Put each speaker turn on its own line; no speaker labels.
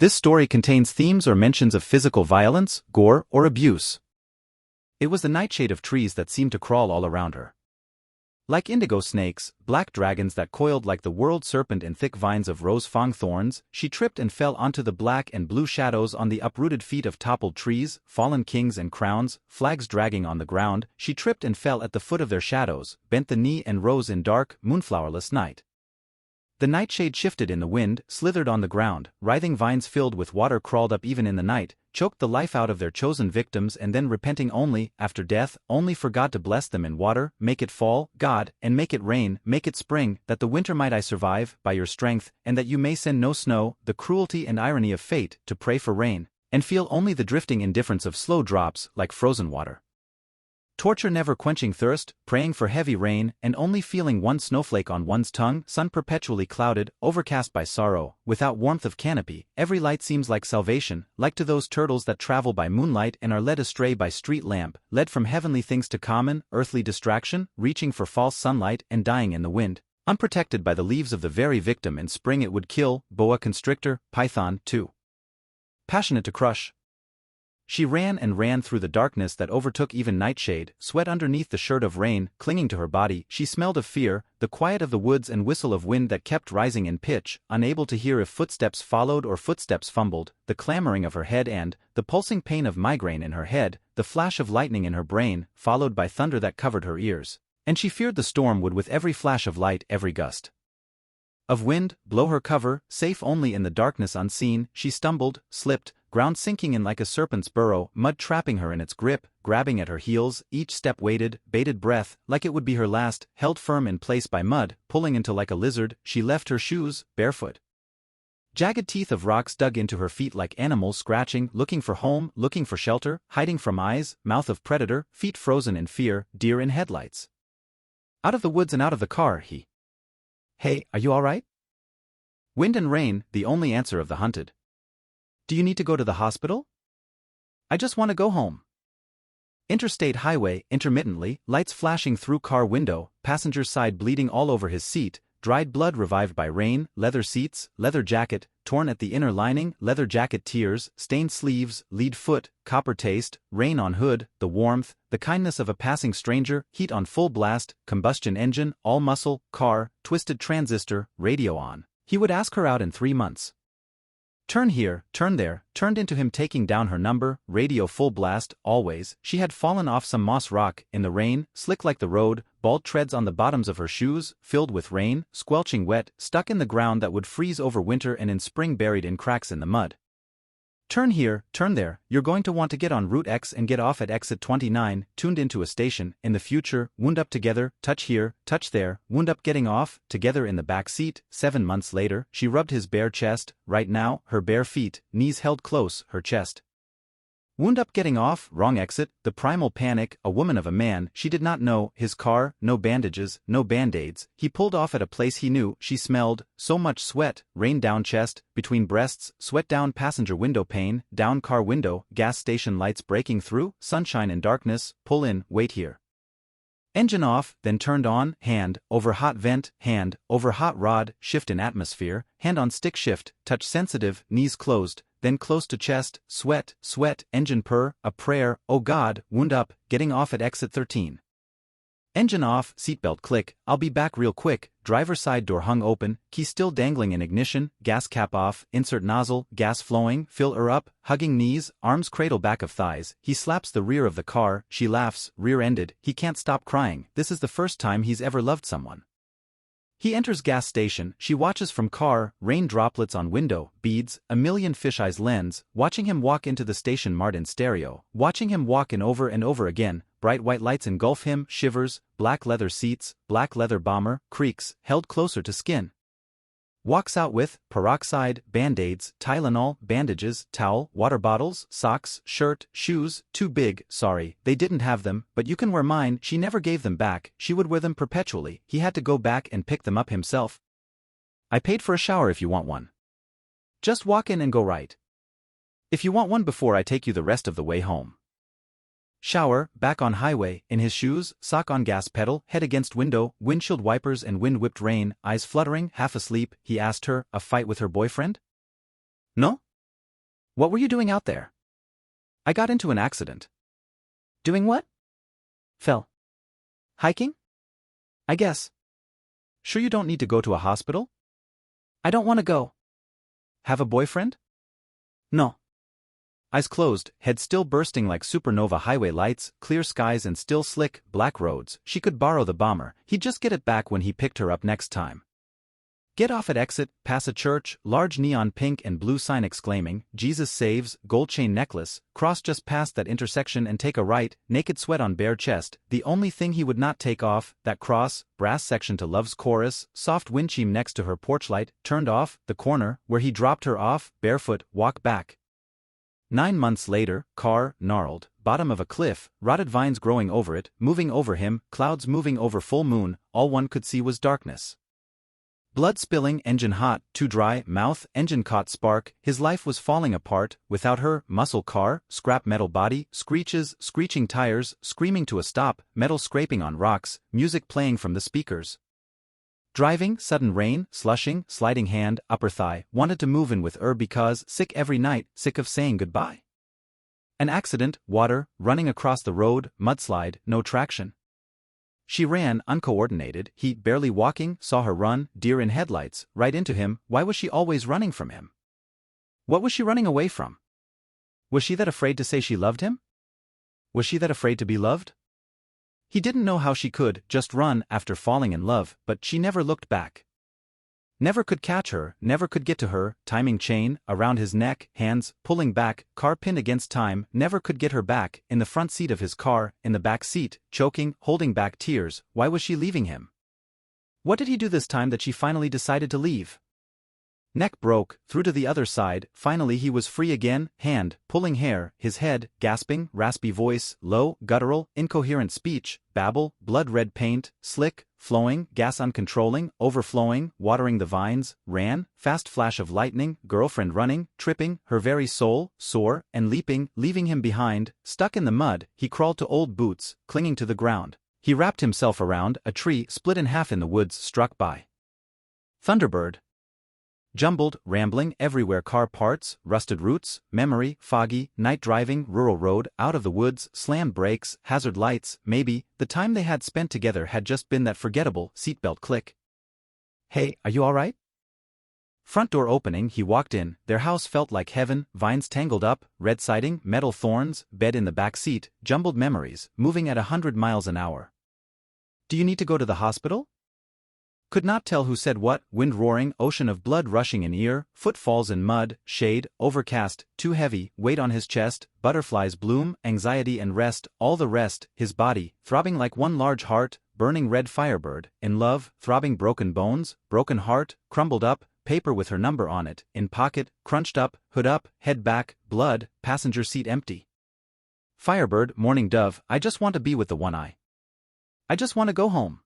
This story contains themes or mentions of physical violence, gore, or abuse. It was the nightshade of trees that seemed to crawl all around her. Like indigo snakes, black dragons that coiled like the world serpent in thick vines of rose-fong thorns, she tripped and fell onto the black and blue shadows on the uprooted feet of toppled trees, fallen kings and crowns, flags dragging on the ground. She tripped and fell at the foot of their shadows, bent the knee and rose in dark, moonflowerless night. The nightshade shifted in the wind, slithered on the ground, writhing vines filled with water crawled up even in the night, choked the life out of their chosen victims, and then repenting only, after death, only for God to bless them in water, make it fall, God, and make it rain, make it spring, that the winter might I survive, by your strength, and that you may send no snow, the cruelty and irony of fate, to pray for rain, and feel only the drifting indifference of slow drops, like frozen water. Torture never quenching thirst, praying for heavy rain, and only feeling one snowflake on one's tongue, sun perpetually clouded, overcast by sorrow, without warmth of canopy, every light seems like salvation, like to those turtles that travel by moonlight and are led astray by street lamp, led from heavenly things to common, earthly distraction, reaching for false sunlight and dying in the wind, unprotected by the leaves of the very victim in spring it would kill, boa constrictor, python, too passionate to crush. She ran and ran through the darkness that overtook even nightshade, sweat underneath the shirt of rain, clinging to her body. She smelled of fear, the quiet of the woods and whistle of wind that kept rising in pitch, unable to hear if footsteps followed or footsteps fumbled, the clamoring of her head and, the pulsing pain of migraine in her head, the flash of lightning in her brain, followed by thunder that covered her ears. And she feared the storm would with every flash of light, every gust of wind, blow her cover, safe only in the darkness unseen. She stumbled, slipped, ground sinking in like a serpent's burrow, mud trapping her in its grip, grabbing at her heels, each step weighted, bated breath, like it would be her last, held firm in place by mud, pulling into like a lizard. She left her shoes, barefoot. Jagged teeth of rocks dug into her feet like animals scratching, looking for home, looking for shelter, hiding from eyes, mouth of predator, feet frozen in fear, deer in headlights. Out of the woods and out of the car, he. Hey, are you all right? Wind and rain, the only answer of the hunted. Do you need to go to the hospital? I just want to go home. Interstate highway, intermittently, lights flashing through car window, passenger side bleeding all over his seat, dried blood revived by rain, leather seats, leather jacket, torn at the inner lining, leather jacket tears, stained sleeves, lead foot, copper taste, rain on hood, the warmth, the kindness of a passing stranger, heat on full blast, combustion engine, all muscle, car, twisted transistor, radio on. He would ask her out in 3 months. Turn here, turn there, turned into him taking down her number, radio full blast, always. She had fallen off some moss rock, in the rain, slick like the road, bald treads on the bottoms of her shoes, filled with rain, squelching wet, stuck in the ground that would freeze over winter and in spring buried in cracks in the mud. Turn here, turn there, you're going to want to get on Route X and get off at exit 29, tuned into a station, in the future, wound up together, touch here, touch there, wound up getting off, together in the back seat. 7 months later, she rubbed his bare chest, right now, her bare feet, knees held close, her chest. Wound up getting off, wrong exit, the primal panic, a woman of a man, she did not know, his car, no bandages, no band-aids, he pulled off at a place he knew, she smelled, so much sweat, rain down chest, between breasts, sweat down passenger window pane, down car window, gas station lights breaking through, sunshine and darkness, pull in, wait here. Engine off, then turned on, hand, over hot vent, hand, over hot rod, shift in atmosphere, hand on stick shift, touch sensitive, knees closed, then close to chest, sweat, sweat, engine purr, a prayer, oh God, wound up, getting off at exit 13. Engine off, seatbelt click, I'll be back real quick, driver side door hung open, key still dangling in ignition, gas cap off, insert nozzle, gas flowing, fill her up, hugging knees, arms cradle back of thighs, he slaps the rear of the car, she laughs, rear-ended, he can't stop crying, this is the first time he's ever loved someone. He enters gas station, she watches from car, rain droplets on window, beads, a million fisheyes lens, watching him walk into the station mart in stereo, watching him walk in over and over again, bright white lights engulf him, shivers, black leather seats, black leather bomber, creaks, held closer to skin. Walks out with, peroxide, band-aids, Tylenol, bandages, towel, water bottles, socks, shirt, shoes, too big, sorry, they didn't have them, but you can wear mine, she never gave them back, she would wear them perpetually, he had to go back and pick them up himself. I paid for a shower if you want one. Just walk in and go right. If you want one before I take you the rest of the way home. Shower, back on highway, in his shoes, sock on gas pedal, head against window, windshield wipers and wind-whipped rain, eyes fluttering, half asleep, he asked her, a fight with her boyfriend? No? What were you doing out there? I got into an accident. Doing what? Fell. Hiking? I guess. Sure you don't need to go to a hospital? I don't want to go. Have a boyfriend? No. Eyes closed, head still bursting like supernova highway lights, clear skies and still slick, black roads. She could borrow the bomber, he'd just get it back when he picked her up next time. Get off at exit, pass a church, large neon pink and blue sign exclaiming, Jesus saves, gold chain necklace, cross just past that intersection and take a right, naked sweat on bare chest, the only thing he would not take off, that cross, brass section to Love's chorus, soft wind chime next to her porch light, turned off, the corner, where he dropped her off, barefoot, walk back. 9 months later, car, gnarled, bottom of a cliff, rotted vines growing over it, moving over him, clouds moving over full moon, all one could see was darkness. Blood spilling, engine hot, too dry, mouth, engine caught spark, his life was falling apart, without her, muscle car, scrap metal body, screeches, screeching tires, screaming to a stop, metal scraping on rocks, music playing from the speakers. Driving, sudden rain, slushing, sliding hand, upper thigh, wanted to move in with her because, sick every night, sick of saying goodbye. An accident, water, running across the road, mudslide, no traction. She ran, uncoordinated, he, barely walking, saw her run, deer in headlights, right into him. Why was she always running from him? What was she running away from? Was she that afraid to say she loved him? Was she that afraid to be loved? He didn't know how she could just run after falling in love, but she never looked back. Never could catch her, never could get to her, timing chain, around his neck, hands, pulling back, car pinned against time, never could get her back, in the front seat of his car, in the back seat, choking, holding back tears. Why was she leaving him? What did he do this time that she finally decided to leave? Neck broke, through to the other side, finally he was free again, hand, pulling hair, his head, gasping, raspy voice, low, guttural, incoherent speech, babble, blood-red paint, slick, flowing, gas uncontrolling, overflowing, watering the vines, ran, fast flash of lightning, girlfriend running, tripping, her very soul, sore, and leaping, leaving him behind, stuck in the mud. He crawled to old boots, clinging to the ground. He wrapped himself around a tree split in half in the woods struck by Thunderbird. Jumbled, rambling, everywhere car parts, rusted roots, memory, foggy, night driving, rural road, out of the woods, slammed brakes, hazard lights, maybe, the time they had spent together had just been that forgettable seatbelt click. Hey, are you alright? Front door opening, he walked in, their house felt like heaven, vines tangled up, red siding, metal thorns, bed in the back seat, jumbled memories, moving at 100 miles an hour. Do you need to go to the hospital? Could not tell who said what, wind roaring, ocean of blood rushing in ear, footfalls in mud, shade, overcast, too heavy, weight on his chest, butterflies bloom, anxiety and rest, all the rest, his body, throbbing like one large heart, burning red firebird, in love, throbbing broken bones, broken heart, crumbled up, paper with her number on it, in pocket, crunched up, hood up, head back, blood, passenger seat empty. Firebird, morning dove, I just want to be with the one eye. I just want to go home.